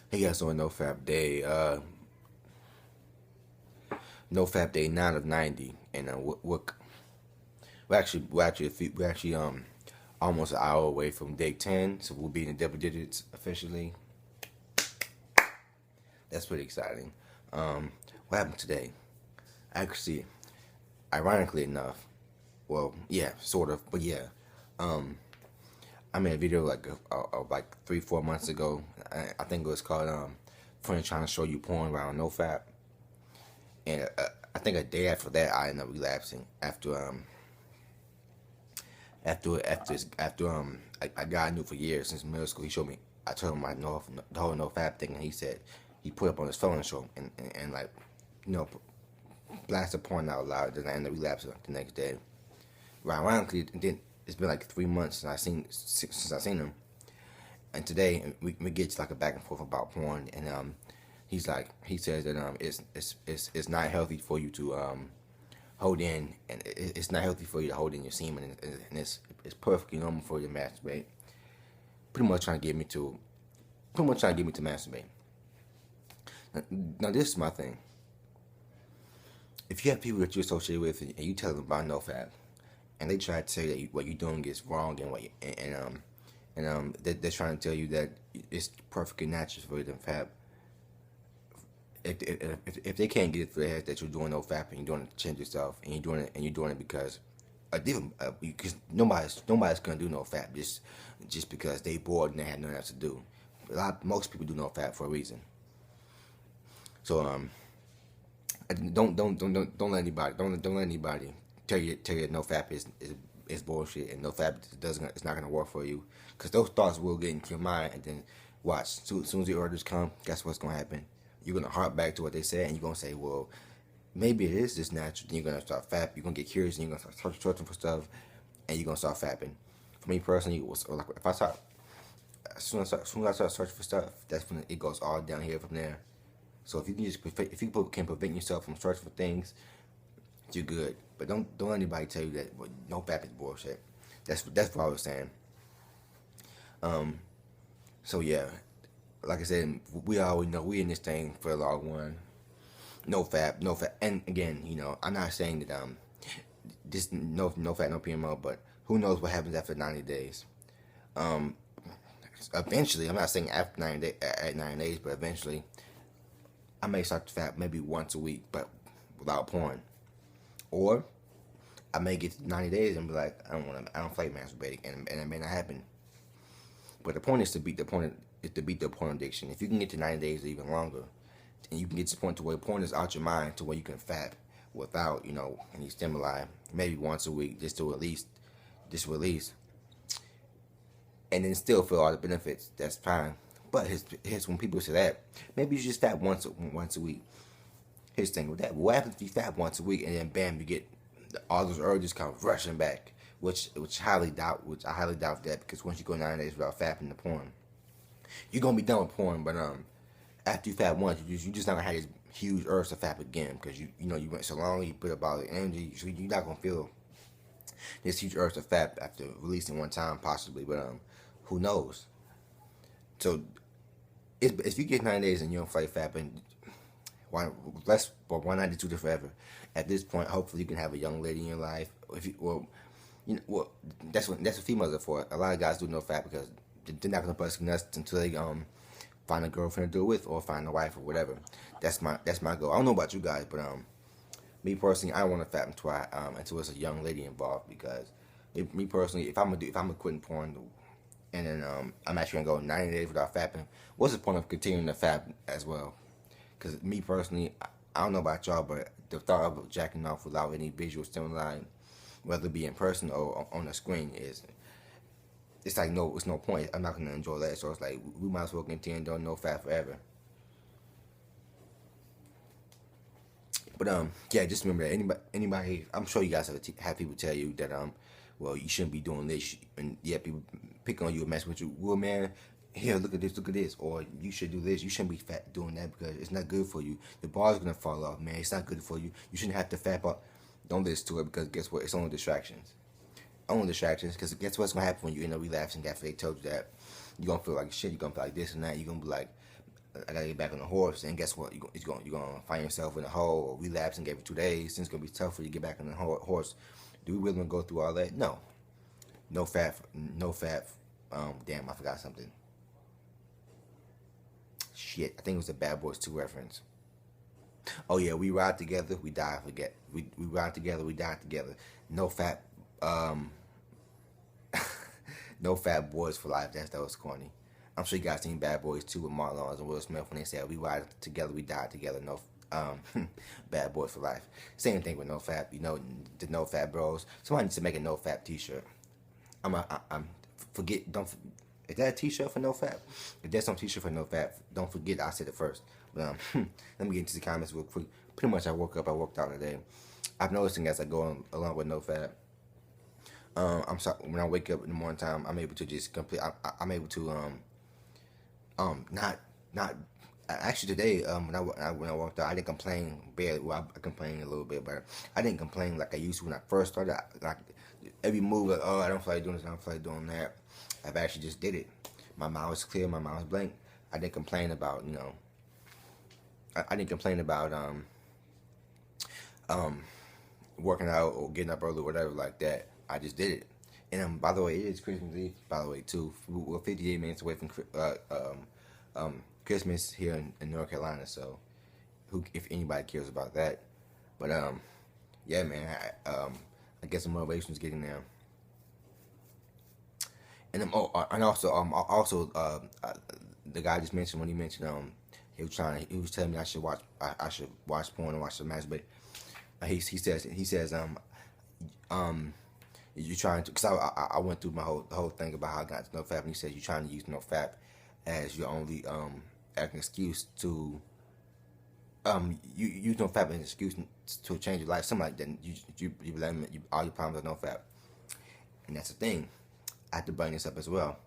Hey guys, on NoFap Day, NoFap Day 9 of 90, and we're actually almost an hour away from day 10, so we'll be in the double digits officially. That's pretty exciting. What happened today? Actually, ironically enough, well, yeah, sort of, but yeah, I made a video like 3-4 months ago. I think it was called "Friends Trying to Show You Porn" around NoFap. And I think a day after that, I ended up relapsing after a guy I knew for years since middle school. He showed me. I told him the whole no fap thing, and he said he put up on his phone and showed and like you know blasted porn out loud. Then I ended up relapsing the next day. Well, ironically, it's been like 3 months since I seen him, and today we get to like a back and forth about porn, and he says that it's not healthy for you to hold in, and it's not healthy for you to hold in your semen, and it's perfectly normal for you to masturbate. Pretty much trying to get me to masturbate. Now this is my thing. If you have people that you associate with and you tell them about NoFap, and they try to say that what you're doing is wrong and they're trying to tell you that it's perfectly natural for you to fap. If they can't get it through their head that you're doing no fap and you're doing it to change yourself and you're doing it because because nobody's gonna do no fap just because they bored and they had nothing else to do. Most people do no fap for a reason. So don't let anybody tell you no fap is bullshit and no fap it's not gonna work for you, because those thoughts will get into your mind, and then watch soon as the orders come, guess what's gonna happen? You're gonna harp back to what they said, and you're gonna say, well, maybe it is this natural. Then you're gonna start fap. You're gonna get curious, and you're gonna start searching for stuff, and you're gonna start fapping. For me personally, like if I start as soon as I start searching for stuff, that's when it goes all downhill from there. So if you can prevent yourself from searching for things, you're good. But don't let anybody tell you that no fap is bullshit. That's what I was saying. So yeah, like I said, we always know we in this thing for the long run. No fat, and again, I'm not saying that this no fat, no PMO, but who knows what happens after 90 days. Eventually, I'm not saying after 90 days, but eventually, I may start to fat maybe once a week, but without porn, or I may get to 90 days and be like, I don't feel like masturbating, and it may not happen. But the point is to beat the porn addiction. If you can get to 90 days or even longer, and you can get to the point to where porn is out your mind, to where you can fap without any stimuli, maybe once a week, just release, and then still feel all the benefits. That's fine. But here's when people say that, maybe you just fap once a week. Here's the thing with that: what happens if you fap once a week and then bam, you get all those urges come rushing back? Which I highly doubt that, because once you go 9 days without fapping the porn, you're gonna be done with porn. But after you fap once, you just not gonna have this huge urge to fap again, because you went so long, you put up all the energy, so you're not gonna feel this huge urge to fap after releasing one time possibly. But who knows? So if you get 9 days and you don't feel like fapping, why not just do it forever? At this point, hopefully you can have a young lady in your life. That's what females are for. A lot of guys do no fap because they're not gonna bust nuts until they find a girlfriend to do it with, or find a wife, or whatever. That's my goal. I don't know about you guys, but me personally, I don't want to fap until it's a young lady involved, because me personally, if I'm quitting porn, and then I'm actually gonna go 90 days without fapping, what's the point of continuing to fap as well? Because me personally, I don't know about y'all, but the thought of jacking off without any visual stimuli, whether it be in person or on the screen, it's like it's no point. I'm not gonna enjoy that. So it's like we might as well continue doing no fap forever. But yeah, just remember that anybody, I'm sure you guys have people tell you that well, you shouldn't be doing this, and yeah, people pick on you and mess with you. Well, man, here, look at this, or you should do this. You shouldn't be doing that because it's not good for you. The bar's gonna fall off, man. It's not good for you. You shouldn't have to fap up. Don't listen to it, because guess what? It's only distractions. Only distractions, because guess what's gonna happen when you end up relapsing after they told you that? You're gonna feel like shit. You're gonna feel like this and that. You're gonna be like I gotta get back on the horse, and guess what? You're gonna find yourself in a hole or relapse and give it 2 days. It's gonna be tough for you to get back on the horse. Do we really want to go through all that? No. No fap. No fap. Damn, I forgot something. Shit, I think it was a Bad Boys 2 reference. Oh yeah, we ride together, we die forget. We ride together, we die together. No fat, no fat boys for life. That was corny. I'm sure you guys seen Bad Boys 2 with Mark Lawrence and Will Smith when they said we ride together, we die together. No, Bad Boys for life. Same thing with No Fap. You know, the No Fap Bros. Somebody needs to make a No Fap T-shirt. I'm forget. Don't. Is that a T-shirt for No Fap? If there's some T-shirt for No Fap, don't forget I said it first. But let me get into the comments real quick. Pretty much, I worked out today. I've noticing as I go along with No Fap. I'm sorry, when I wake up in the morning time, I'm able to just complete. I'm able to not actually today when I walked out, I didn't complain barely. Well, I complained a little bit, but I didn't complain like I used to when I first started. Like every move, like, oh, I don't feel like doing this, I don't feel like doing that. I've actually just did it. My mind was clear, my mind was blank. I didn't complain about, you know, I didn't complain about working out or getting up early or whatever like that. I just did it. And by the way, it is Christmas Eve, by the way, too. We're 58 minutes away from Christmas here in North Carolina, so if anybody cares about that. But yeah, man, I guess the motivation is getting there. And the guy just mentioned when he mentioned he was telling me I should watch porn and watch the masturbate. He says you trying to, because I went through the whole thing about how I got to NoFap, and he says you're trying to use NoFap as your only acting excuse to you use NoFap as an excuse to change your life, something like that. You blame all your problems on NoFap, and that's the thing. I have to bring this up as well.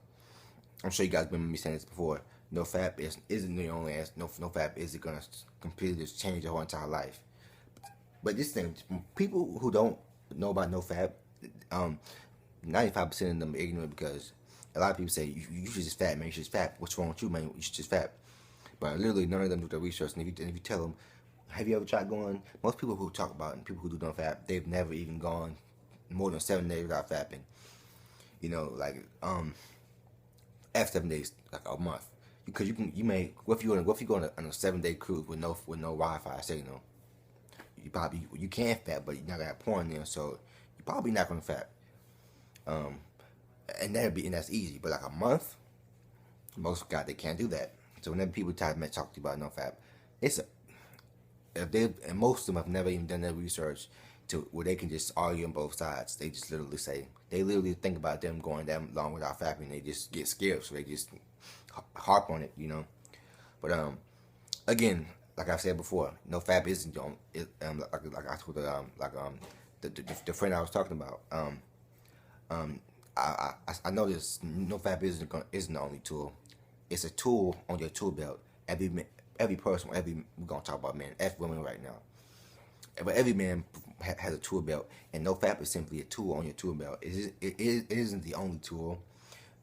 I'm sure you guys remember me saying this before. NoFap isn't the only answer. NoFap isn't gonna completely just change your whole entire life. But this thing, people who don't know about NoFap, 95% of them are ignorant because a lot of people say you should just fat, man. You should just fat. What's wrong with you, man? You should just fat. But literally none of them do their research. And if you tell them, have you ever tried going? Most people who talk about it and people who do NoFap, they've never even gone more than 7 days without fapping. You know, like after 7 days, like a month, because what if you're going on a 7-day cruise with no Wi-Fi signal? You can fap, but you're not gonna have porn there, so you're probably not gonna fap. And that's easy. But like a month, most guys they can't do that. So whenever people talk to you about NoFap, and most of them have never even done their research to where they can just argue on both sides. They just literally think about them going that long without fapping. They just get scared, so they just harp on it, you know. But again, like I said before, NoFap isn't like I told the friend I was talking about. I know this NoFap isn't the only tool. It's a tool on your tool belt. Every person, we're gonna talk about men, women right now. But every man has a tool belt, and NoFap is simply a tool on your tool belt. It isn't the only tool,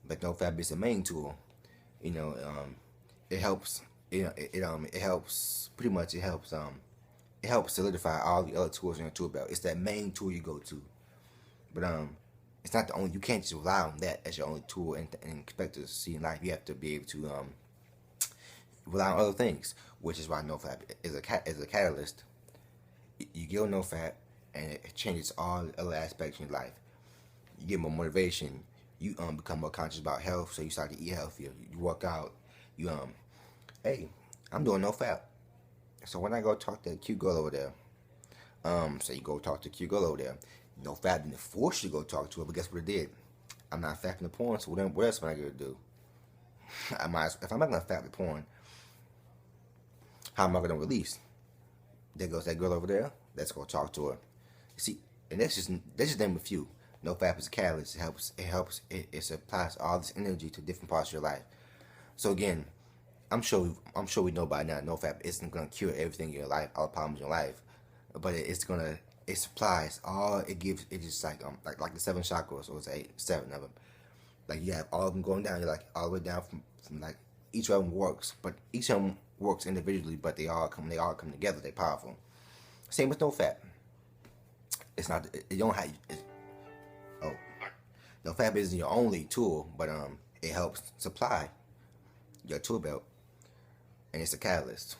but NoFap is the main tool. You know, it helps. It helps pretty much. It helps solidify all the other tools in your tool belt. It's that main tool you go to, but it's not the only. You can't just rely on that as your only tool and expect to see in life. You have to be able to rely on other things, which is why NoFap is a catalyst. You get on NoFap, and it changes all other aspects in your life. You get more motivation. You become more conscious about health, so you start to eat healthier. You work out. You hey, I'm doing NoFap. So when I go talk to a cute girl over there, so you go talk to a cute girl over there. NoFap didn't force you to go talk to her, but guess what it did? I'm not fapping the porn, so what else am I gonna do? If I'm not gonna fap the porn, how am I gonna release? There goes that girl over there. Let's go talk to her. See, and that's just name a few. NoFap is a catalyst. It supplies all this energy to different parts of your life. So again, I'm sure we know by now NoFap isn't gonna cure everything in your life, all the problems in your life, but it supplies all it gives. It's just like the 7 chakras, or it's 7 of them. Like you have all of them going down. You're like all the way down from like each of them works, but each of them works individually, but they all come together. They're powerful. Same with NoFap. It's not it don't have oh NoFap isn't your only tool, but it helps supply your tool belt, and it's a catalyst.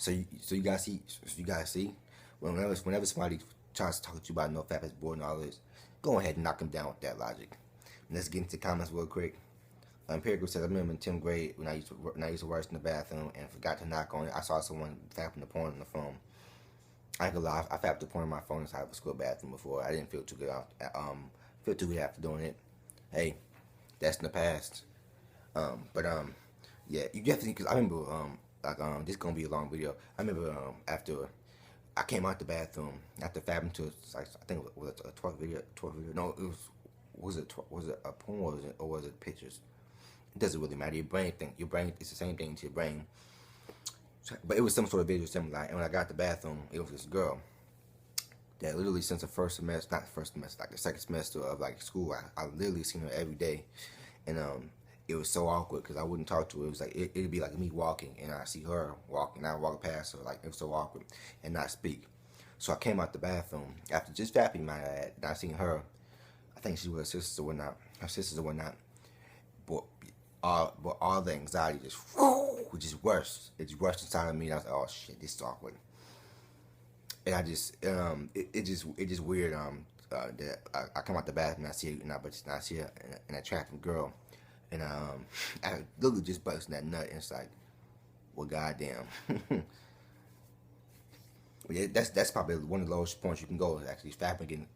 You guys see, whenever somebody tries to talk to you about NoFap is bored and all this, go ahead and knock them down with that logic. And let's get into the comments real quick. Empirical says, I remember in 10th grade when I used to work in the bathroom and forgot to knock on it. I saw someone fapping the porn on the phone. I ain't gonna lie, I fapped the porn on my phone inside of a school bathroom before. I didn't feel too good after doing it. Hey, that's in the past. Yeah, you definitely, because I remember this is gonna be a long video. I remember after I came out the bathroom after fapping to, like, I think it was a 12 video. No, it was it a porn or was it pictures? It doesn't really matter. Your brain, it's the same thing to your brain. But it was some sort of video similar. And when I got to the bathroom, it was this girl that literally since the first semester, not the first semester, like the second semester of like school, I literally seen her every day. And it was so awkward because I wouldn't talk to her. It was like, it'd be like me walking and I see her walking, and I walk past her. Like, it was so awkward and not speak. So I came out the bathroom after just fapping my ad, and I seen her. I think she was her sisters or whatnot. But all the anxiety just worse. It just rushed inside of me. And I was like, oh shit, this is awkward. And I just, it just weird. That I come out the bathroom and I see an attractive girl, and I literally just busting that nut. And it's like, well, goddamn. Yeah, that's probably one of the lowest points you can go. Is actually fapping in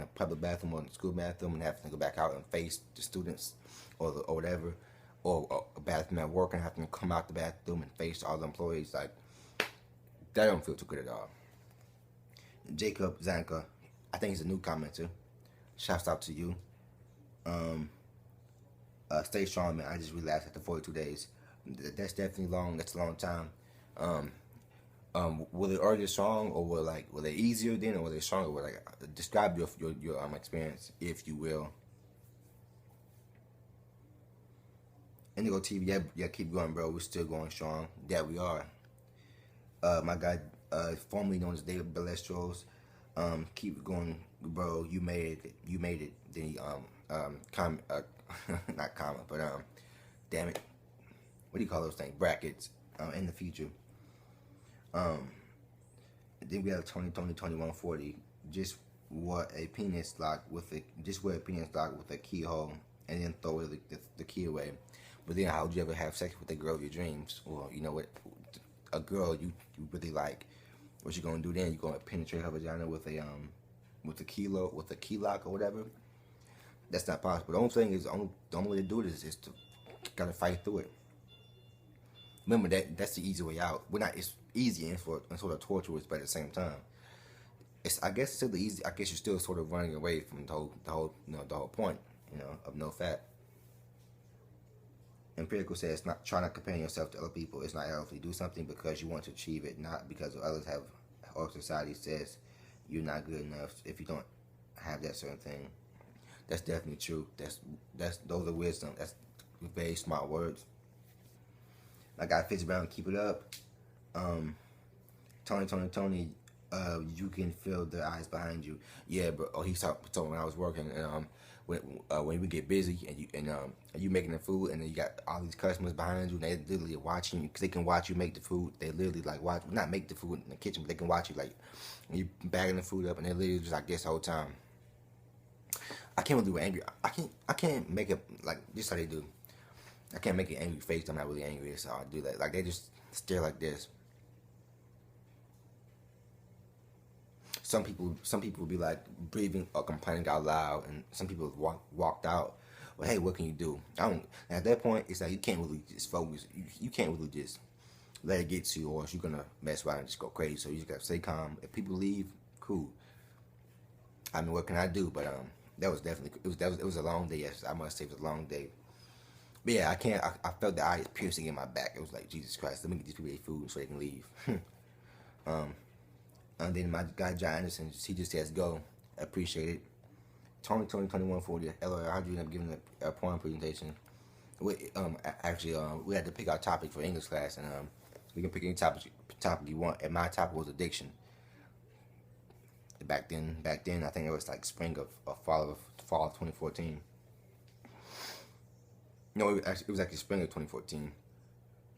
a public bathroom or in a school bathroom and having to go back out and face the students or whatever, or a bathroom at work and having to come out the bathroom and face all the employees. Like, that don't feel too good at all. Jacob Zanka, I think he's a new commenter. Shouts out to you. Stay strong, man. I just relapsed after 42 days. That's definitely long. That's a long time. Were they already strong, or were they easier then, or were they stronger? Describe your experience, if you will. Indigo TV, yeah, keep going, bro. We're still going strong. Yeah, we are. My guy, formerly known as David Ballestros, keep going, bro. You made it. You made it. Then he not comment, but damn it, what do you call those things? Brackets. In the future. Then we have 2140. Just wear a penis lock with a keyhole, and then throw the key away. But then, how would you ever have sex with the girl of your dreams? Or, you know what, a girl you really like? What you gonna do then? You gonna penetrate her vagina with a key lock or whatever? That's not possible. The only thing is, the only way to do it is to gotta fight through it. Remember that's the easy way out. It's easy and sort of torturous, but at the same time, I guess it's still easy. I guess you're still sort of running away from the whole point, of NoFap. Empirical says, try not comparing yourself to other people. It's not healthy. Do something because you want to achieve it, not because others have, or society says you're not good enough if you don't have that certain thing. That's definitely true. Those are wisdom. That's very smart words. I got Fitz Brown, keep it up. Tony, you can feel the eyes behind you. Yeah, bro. Oh, he told me when I was working, and when we get busy and you making the food, and then you got all these customers behind you, and they literally watching you because they can watch you make the food. They literally not make the food in the kitchen, but they can watch you when you bagging the food up, and they literally just like this the whole time. I can't really be angry. I can't make it like this how they do. I can't make an angry face. I'm not really angry, so I do that. Like, they just stare like this. Some people will be like breathing or complaining out loud, and some people walked out. Well, hey, what can you do? At that point, it's like you can't really just focus. You can't really just let it get to you, or else you're gonna mess around and just go crazy. So you just gotta stay calm. If people leave, cool. I mean, what can I do? But that was definitely it was a long day. Yes, I must say it was a long day. But yeah, I felt the eyes piercing in my back. It was like, Jesus Christ, let me get these people their food so they can leave. And then my guy John Anderson, he just says, go. Appreciate it. Tony 2140. LOL, how'd you end up giving a porn presentation? Actually, we had to pick our topic for English class, and we can pick any topic you want. And my topic was addiction. Back then, I think it was like spring of fall of 2014. No, it was actually spring of 2014.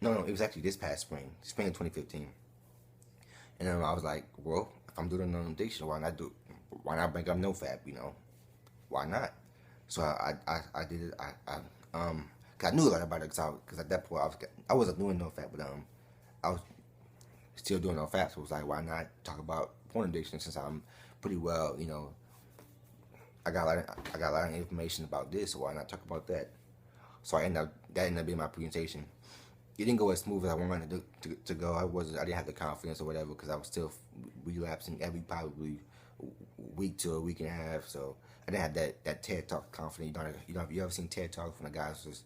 No, it was actually this past spring of 2015. And then I was like, well, if I'm doing an addiction, why not bring up NoFap? Why not? So I did it. Cause I knew a lot about it. Cause at that point I wasn't doing NoFap, but I was still doing NoFap. So it was like, why not talk about porn addiction since I'm pretty well, I got a lot of information about this. So why not talk about that? So that ended up being my presentation. It didn't go as smooth as I wanted to go. I didn't have the confidence or whatever because I was still relapsing every probably week to a week and a half. So I didn't have that TED Talk confidence. You ever seen TED Talk from the guys just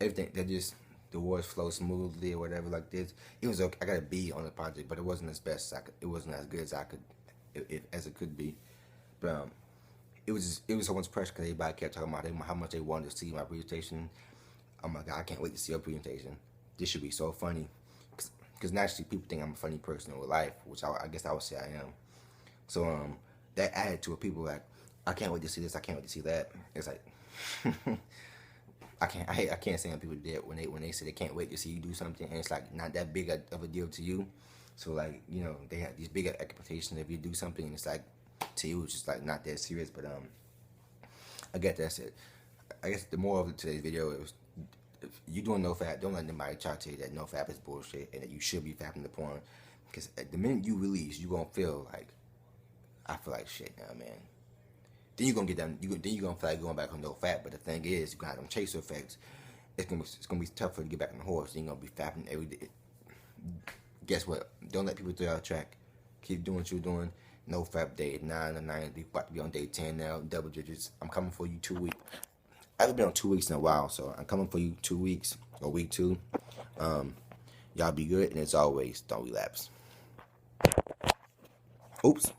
everything that just the words flow smoothly or whatever like this. It was okay. I got a B on the project, but it wasn't as best as I could. It wasn't as good as I could, as it could be. But it was so much pressure because everybody kept talking about how much they wanted to see my presentation. Oh my god, I can't wait to see your presentation. This should be so funny. Because naturally people think I'm a funny person in real life, which I guess I would say I am. So that added to it. People like, I can't wait to see this. I can't wait to see that. It's like I can't stand people did when they say they can't wait to see you do something and it's like not that big of a deal to you. So like they have these big expectations if you do something and it's like to you it's just like not that serious. But I guess that's it. I guess the moral of today's video is if you doing NoFap, don't let anybody try to tell you that NoFap is bullshit and that you should be fapping the porn. Because the minute you release, you gonna feel like I feel like shit now, man. Then you're gonna get them. Then you're gonna feel like going back on NoFap. But the thing is, you got them chaser effects. It's gonna be tough for you to get back on the horse. You're gonna be fapping every day. Guess what? Don't let people throw you out of track. Keep doing what you're doing. NoFap day 9 or 9. We about to be on day 10 now. Double digits. I'm coming for you 2 weeks. I haven't been on 2 weeks in a while, so I'm coming for you 2 weeks or week 2. Y'all be good, and as always, don't relapse. Oops.